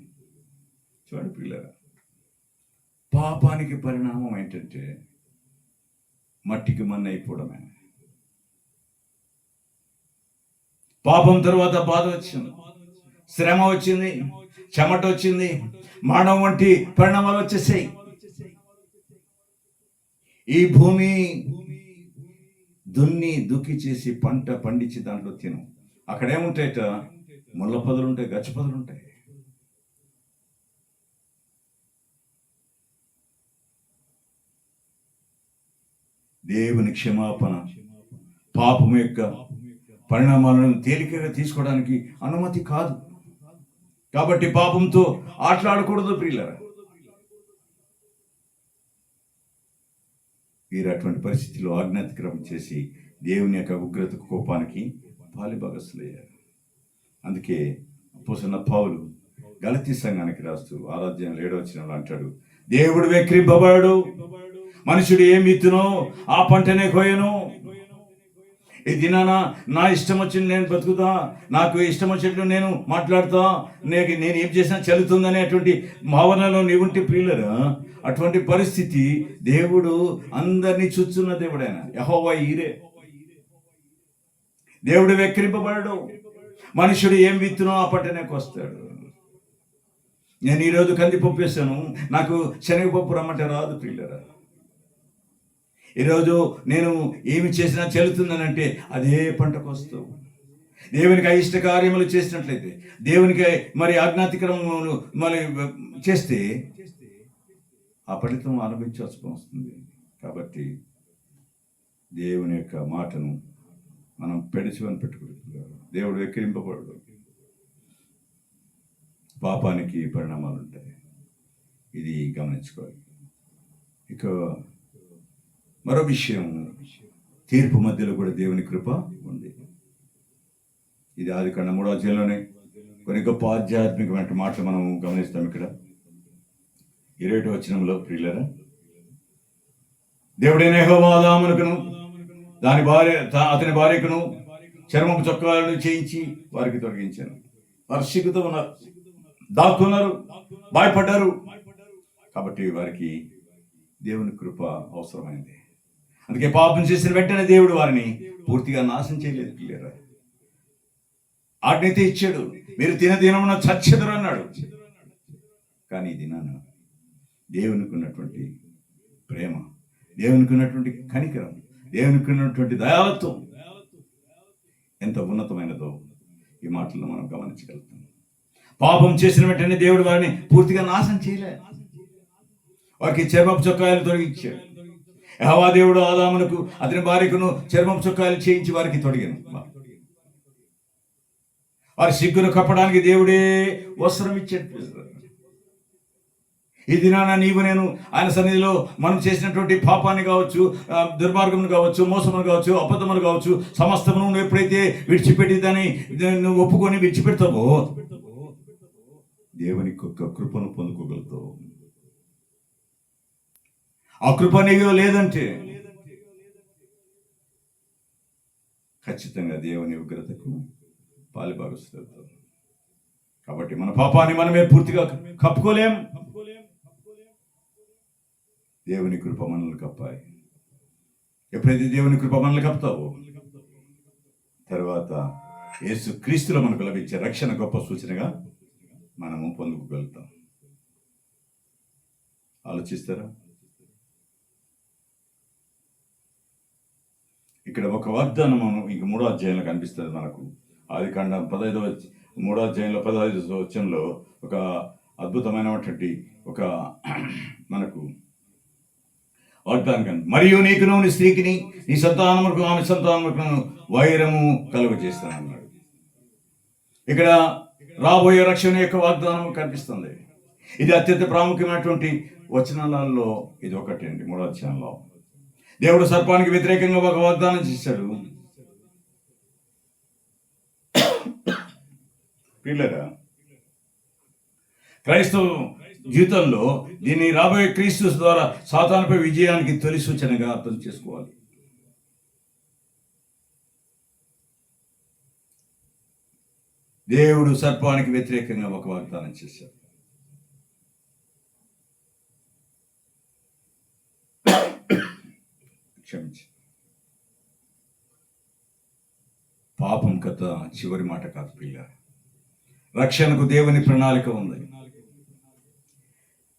చూడండి పిల్లరా, పాపానికి పరిణామం ఏంటంటే మట్టికి మన్నైపోవడమే. పాపం తర్వాత బాధ వచ్చింది, శ్రమ వచ్చింది, చెమట వచ్చింది, మరణం వంటి పరిణామాలు వచ్చేసాయి. ఈ భూమి దుక్కి చేసి పంట పండించి దాంట్లో తిను. అక్కడేముంటాయట? ముళ్ళ పొదలు ఉంటాయి, గచ్చ పొదలు ఉంటాయి. దేవుని క్షమాపణ పాపం యొక్క పరిణామాలను తేలికగా తీసుకోవడానికి అనుమతి కాదు. కాబట్టి పాపంతో ఆటలాడకూడదు ప్రియులారా. వీరు అటువంటి పరిస్థితిలో ఆజ్ఞాతిక్రమం చేసి దేవుని యొక్క ఉగ్రత కోపానికి పాలిభాగస్తులయ్యారు. అందుకే అపోస్తలుడైన పౌలు గలతీ సంఘానికి రాస్తూ 6:7 అంటాడు, దేవుడు వెక్రింపబడు, మనుషుడు ఏం విత్తునో ఆ పంటనే కోయను. ఈ దినాన నా ఇష్టం వచ్చింది నేను బ్రతుకుతా, నాకు ఇష్టం వచ్చినట్లు నేను మాట్లాడుతా, నేను ఏం చేసినా చెల్లుతుందనేటువంటి భావనలో నీవుంటే ప్రియులరా, అటువంటి పరిస్థితి దేవుడు అందరినీ చూస్తున్న దేవుడు. ఆయన యెహోవా ఈరే. దేవుడు వెక్కిరింపబడడు, మనుషుడు ఏం విత్తునో ఆ పంటనే కోస్తాడు. నేను ఈరోజు కందిపప్పు వేసాను, నాకు శనగపప్పు రమ్మంటే రాదు ప్రియులరా. ఈరోజు నేను ఏమి చేసినా చెల్లుతుందనంటే అదే పంటకు వస్తావు. దేవునికి అయిష్ట కార్యములు చేసినట్లయితే, దేవునికి మరి ఆజ్ఞాతిక్రమములు మరి చేస్తే ఆ ఫలితం అనుభవించాల్సి వస్తుంది. కాబట్టి దేవుని యొక్క మాటను మనం పెడిచివని పెట్టుకుంటున్నారు. దేవుడు వెక్కిరింపబడు. పాపానికి పరిణామాలు ఉంటాయి, ఇది గమనించుకోవాలి. ఇక మరో విషయం, తీర్పు మధ్యలో కూడా దేవుని కృప ఉంది. ఇది ఆదికాండం 3వ అధ్యాయంలోనే కొన్ని గొప్ప ఆధ్యాత్మికమైన మాటలు మనం గమనిస్తాం. ఇక్కడ 20వ వచనంలో, ప్రియులారా, దేవుడైన యెహోవా ఆదామునకును అతని భార్యకును చర్మపు చొక్కాలను చేయించి వారికి తొలగించాను. వారు సిగ్గుతో ఉన్నారు, దాక్కున్నారు, భయపడ్డారు. కాబట్టి వారికి దేవుని కృప అవసరమైంది. అందుకే పాపం చేసిన వెంటనే దేవుడు వారిని పూర్తిగా నాశనం చేయలేదు. పిల్లరా, ఆజ్ఞైతే ఇచ్చాడు, మీరు దినమున చచ్చెదరు అన్నాడు. కానీ దినాన దేవునికి ఉన్నటువంటి ప్రేమ, దేవునికి ఉన్నటువంటి కనికరం, దేవునికి ఉన్నటువంటి దయాలత్వం ఎంత ఉన్నతమైనదో ఈ మాటలను మనం గమనించగలుగుతాం. పాపం చేసిన వెంటనే దేవుడు వారిని పూర్తిగా నాశనం చేయలే, వారికి చర్మపు చొక్కాయలు తొలగించాడు. యెహోవా దేవుడు ఆదామునకు అతని భార్యకును చర్మపు చొక్కాయలు చేయించి వారికి తొడిగాను. వారి సిగ్గును కప్పడానికి దేవుడే వస్త్రం ఇచ్చాడు. ఈ దినాన నీవు నేను ఆయన సన్నిధిలో మనం చేసినటువంటి పాపాన్ని కావచ్చు, దుర్మార్గమును కావచ్చు, మోసమును కావచ్చు, అబద్ధమును కావచ్చు, సమస్తమును నువ్వు ఎప్పుడైతే విడిచిపెట్టి దాన్ని నువ్వు ఒప్పుకొని విడిచిపెడతావో దేవుని కృపను పొందుకోగలుగుతావు. ఆ కృప నీలో లేదంటే ఖచ్చితంగా దేవుని ఉగ్రతకు పాలుభాగస్తులు. కాబట్టి మన పాపాన్ని మనమే పూర్తిగా కప్పుకోలేం. దేవుని కృప మనల్ని కప్పాలి. ఎప్పుడైతే దేవుని కృప మనల్ని కప్పుతావో తర్వాత యేసు క్రీస్తులో మనకు లభించే రక్షణ గొప్ప సూచనగా మనము పొందుకోగలుగుతాం. ఆలోచిస్తారా? ఇక్కడ ఒక వాగ్దానం ఇంక 3వ అధ్యాయంలో కనిపిస్తుంది మనకు. ఆదికాండం 3వ అధ్యాయంలో 15వ వచనంలో ఒక అద్భుతమైనటువంటి ఒక మనకు వాగ్దానం. మరియు నీకును నీ స్త్రీకిని నీ సంతానములకు ఆమె సంతానములకు వైరము కలుగ చేస్తానన్నాడు. ఇక్కడ రాబోయే రక్షణ యొక్క వాగ్దానం కనిపిస్తుంది. ఇది అత్యంత ప్రాముఖ్యమైనటువంటి వచనాలలో ఇది ఒకటి అండి. 3వ అధ్యాయంలో దేవుడు సర్పానికి వ్యతిరేకంగా ఒక వాగ్దానం చేశాడు. పిల్లరా, క్రైస్తవ జీవితంలో దీన్ని రాబోయే క్రీస్తు ద్వారా సాతానుపై విజయానికి తొలి సూచనగా అర్థం చేసుకోవాలి. దేవుడు సర్పానికి వ్యతిరేకంగా ఒక వాగ్దానం చేశాడు. క్షమించి, పాపం కథ చివరి మాట కాదు పిల్ల. రక్షణకు దేవుని ప్రణాళిక ఉంది.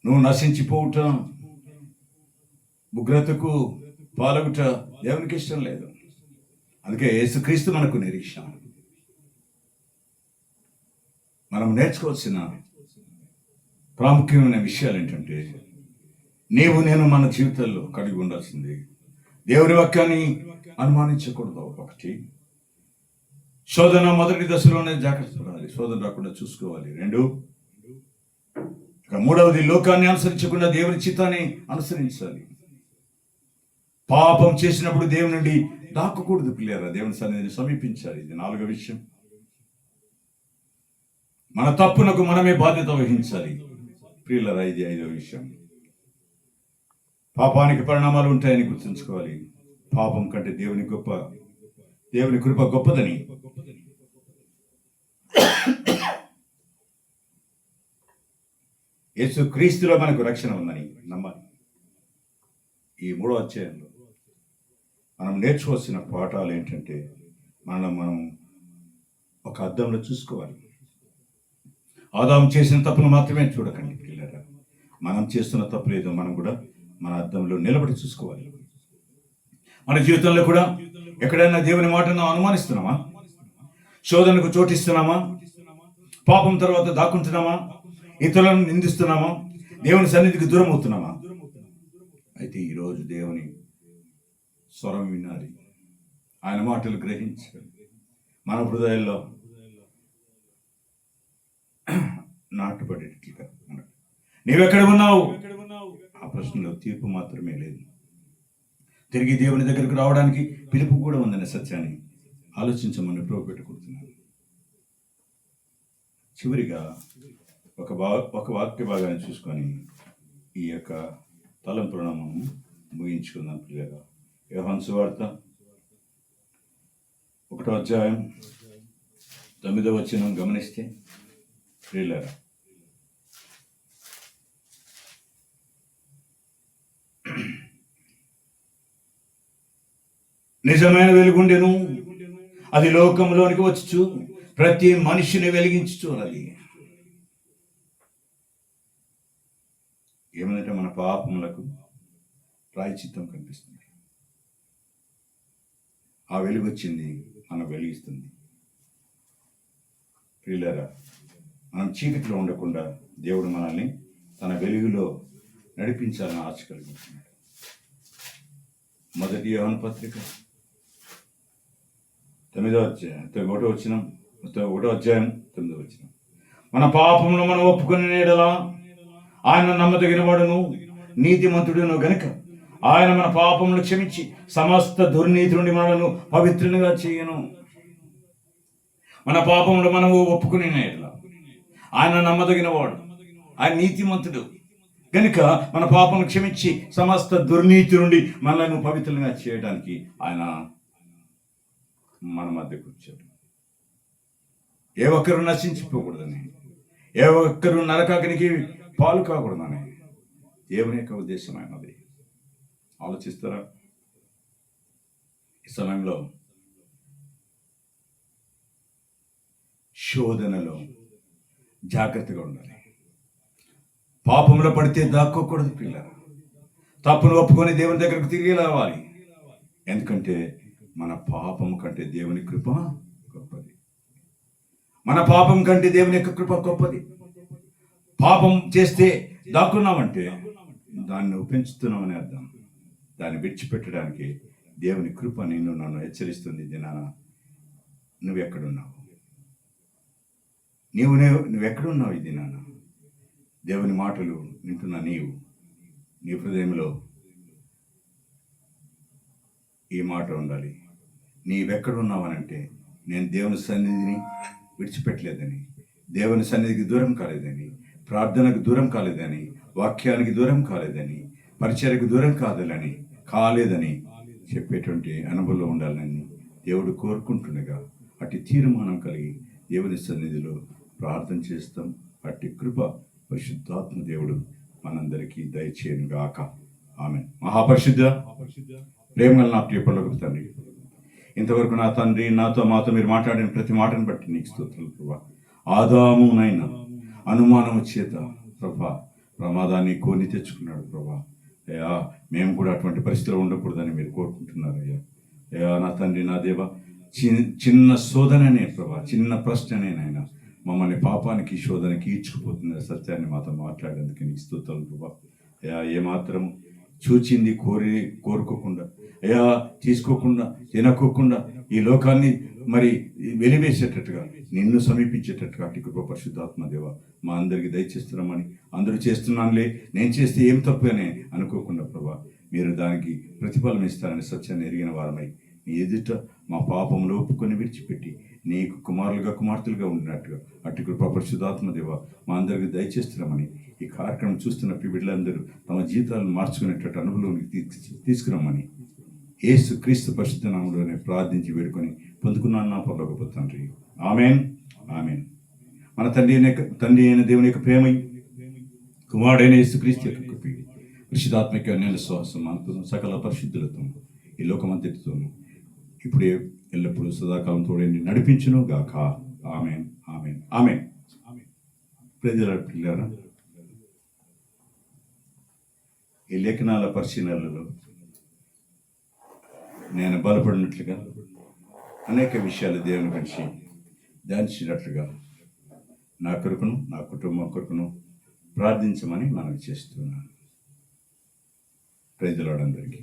నువ్వు నశించిపోవుట, ఉగ్రతకు పాల్గొట దేవునికి ఇష్టం లేదు. అందుకే యేసుక్రీస్తు మనకు నిరీక్షణ. మనం నేర్చుకోవాల్సిన ప్రాముఖ్యమైన విషయాలు ఏంటంటే, నీవు నేను మన జీవితాల్లో కలిగి ఉండాల్సింది దేవుని వాక్యాన్ని అనుమానించకూడదు. ఒకటి, శోధన మొదటి దశలోనే జాగ్రత్త పడాలి, శోధన రాకుండా చూసుకోవాలి. 2, మూడవది, లోకాన్ని అనుసరించకుండా దేవుని చిత్తాన్ని అనుసరించాలి. పాపం చేసినప్పుడు దేవుని నుండి దాక్కకూడదు పిల్లరా, దేవుని సన్నిధిని సమీపించాలి. ఇది 4వ విషయం. మన తప్పునకు మనమే బాధ్యత వహించాలి ప్రియులరా. ఇది 5వ విషయం. పాపానికి పరిణామాలు ఉంటాయని గుర్తుంచుకోవాలి. పాపం కంటే దేవుని కృప గొప్పదని యేసు క్రీస్తులో మనకు రక్షణ ఉందని నమ్మాలి. ఈ 3వ అధ్యాయంలో మనం నేర్చుకోవాల్సిన పాఠాలు ఏంటంటే, మనం ఒక అద్దంలో చూసుకోవాలి. ఆదాము చేసిన తప్పును మాత్రమే చూడకండి పిల్లరా. మనం చేస్తున్న తప్పు లేదో మనం కూడా మన అద్దంలో నిలబడి చూసుకోవాలి. మన జీవితంలో కూడా ఎక్కడైనా దేవుని మాటను అనుమానిస్తున్నామా? శోధనకు చోటిస్తున్నామా? పాపం తర్వాత దాక్కుంటున్నామా? ఇతరులను నిందిస్తున్నామా? దేవుని సన్నిధికి దూరం అవుతున్నామా? అయితే ఈరోజు దేవుని స్వరం వినాలి, ఆయన మాటలు గ్రహించాలి, మన హృదయాల్లో నాటుపడేటట్లుగా. నీవెక్కడ ఉన్నావు? ఆ ప్రశ్నలో తీర్పు మాత్రమే లేదు, తిరిగి దేవుని దగ్గరకు రావడానికి పిలుపు కూడా ఉందనే సత్యాన్ని ఆలోచించమని పెట్టుకుంటున్నాను. చివరిగా ఒక వాక్య భాగాన్ని చూసుకొని ఈ యొక్క తలంపులను మనం ముగించుకుందాం పిల్లగా. యోహాను సువార్త 1వ అధ్యాయం 9వ వచనం గమనిస్తే, ప్రియులారా, నిజమైన వెలుగుండెను, అది లోకంలోనికి వచ్చుచు ప్రతి మనిషిని వెలిగించుచున్నది. ఏమంటే మన పాపములకు ప్రాయశ్చిత్తం కనిపిస్తుంది. ఆ వెలుగు వచ్చింది, మనం వెలిగిస్తుంది. ప్రియులారా, మనం చీకటిలో ఉండకుండా దేవుడు మనల్ని తన వెలుగులో నడిపించాలని ఆశ కలిగించున్నాడు. 1 యోహాను పత్రిక 9వ అధ్యాయం 9వ వచనం, మన పాపమును మనం ఒప్పుకునే యెడల ఆయన నమ్మదగిన వాడును నీతిమంతుడును గనుక ఆయన మన పాపములు క్షమించి సమస్త దుర్నీతి నుండి మనను పవిత్రునిగా చేయను. మన పాపములు మనము ఒప్పుకునే యెడల ఆయన నమ్మదగిన వాడు, ఆయన నీతిమంతుడు కనుక మన పాపం క్షమించి సమస్త దుర్నీతి నుండి మనలను పవిత్రంగా చేయడానికి ఆయన మన మధ్యకు వచ్చాడు. ఏ ఒక్కరు నశించిపోకూడదని, ఏ ఒక్కరు నరకాగ్నికి పాలు కాకూడదని దేవుని యొక్క ఉద్దేశమైనది. ఆలోచిస్తారా? ఈ సమయంలో శోధనలో జాగ్రత్తగా ఉండాలి. పాపంలో పడితే దాక్కోకూడదు పిల్లలు. తప్పును ఒప్పుకొని దేవుని దగ్గరకు తిరిగి రావాలి. ఎందుకంటే మన పాపం కంటే దేవుని కృప గొప్పది. మన పాపం కంటే దేవుని యొక్క కృప గొప్పది. పాపం చేస్తే దాక్కున్నామంటే దాన్ని పెంచుతున్నామని అర్థం. దాన్ని విడిచిపెట్టడానికి దేవుని కృప నిన్ను నన్ను హెచ్చరిస్తుంది. దినాన నువ్వెక్కడున్నావు? నువ్వెక్కడున్నావు? ఈ దినాన దేవుని మాటలు వింటున్న నీవు, నీ హృదయంలో ఈ మాట ఉండాలి. నీవెక్కడున్నావనంటే, నేను దేవుని సన్నిధిని విడిచిపెట్టలేదని, దేవుని సన్నిధికి దూరం కాలేదని, ప్రార్థనకు దూరం కాలేదని, వాక్యానికి దూరం కాలేదని, పరిచర్యకు దూరం కాలేదని చెప్పేటువంటి అనుభవంలో ఉండాలని దేవుడు కోరుకుంటుండగా అట్టి తీర్మానం కలిగి దేవుని సన్నిధిలో ప్రార్థన చేస్తాం. అట్టి కృప పరిశుద్ధాత్మ దేవుడు మనందరికీ దయచేయను గాక. ఆమేన్. మహాపరిశుద్ధ ప్రేమగల నా ప్రియ పరలోకపు తండ్రి, ఇంతవరకు నా తండ్రి మాతో మీరు మాట్లాడిన ప్రతి మాటను బట్టి నీకు స్తోత్రాలు ప్రభా. ఆదామునైనా అనుమానము చేత ప్రభా ప్రమాదాన్ని కొని తెచ్చుకున్నాడు ప్రభా. అయ్యా, మేము కూడా అటువంటి పరిస్థితిలో ఉండకూడదని మీరు కోరుకుంటున్నారు అయ్యా. అయ్యా నా తండ్రి, నా దేవ, చిన్న శోధననే ప్రభా, చిన్న ప్రశ్ననే నాయన మమ్మల్ని పాపానికి శోధనకి ఈడ్చుకుపోతున్న సత్యాన్ని మాతో మాట్లాడేందుకు నీకు స్తోత్రాలు ప్రభా. అయ్యా, ఏమాత్రం చూచింది కోరుకోకుండా, అయ్యా తీసుకోకుండా, తినకోకుండా ఈ లోకాన్ని మరి వెలివేసేటట్టుగా, నిన్ను సమీపించేటట్టుగా అటు కృప పరిశుద్ధాత్మ దేవ మా అందరికీ దయచేస్తున్నామని, అందరూ చేస్తున్నానులే నేను చేస్తే ఏం తప్పు అని అనుకోకుండా ప్రభా, మీరు దానికి ప్రతిఫలం ఇస్తారని సత్యాన్ని ఎరిగిన వారమై నీ ఎదుట మా పాపములు ఒప్పుకొని విడిచిపెట్టి నీకు కుమార్తెలుగా ఉండినట్టుగా అటు కృప పరిశుద్ధాత్మ దేవ మా అందరికీ దయచేస్తున్నామని, ఈ కార్యక్రమం చూస్తున్న బిడ్డలందరూ తమ జీవితాలను మార్చుకునేటట్టు అనుభవంలోకి తీసుకురమ్మని యేసు క్రీస్తు పరిశుద్ధ నామములోనే ప్రార్థించి వేడుకొని పొందుకున్నాను నా పరలోకపు తండ్రి. ఆమేన్, ఆమేన్. మన తండ్రి అయిన దేవుని యొక్క ప్రేమ, కుమారుడైన యేసు క్రీస్తు యొక్క కృప, పరిశుద్ధాత్మక అన్యోన్య సహవాసం మనతో సకల పరిశుద్ధులతో ఈ లోకమంతటితోనూ ఇప్పుడే ఎల్లప్పుడూ సదాకాలం తోడండి నడిపించును గాక. ఆమేన్, ఆమేన్, ఆమేన్. పిల్లరా, ఈ లేఖనాల పరిశీలనలలో నేను బలపడినట్లుగా అనేక విషయాలు దేవుని గురించి ధ్యానించినట్లుగా నా కొరకును నా కుటుంబం కొరకును ప్రార్థించమని మనవి చేస్తున్నాను. ప్రైజ్ లార్డ్ అందరికీ.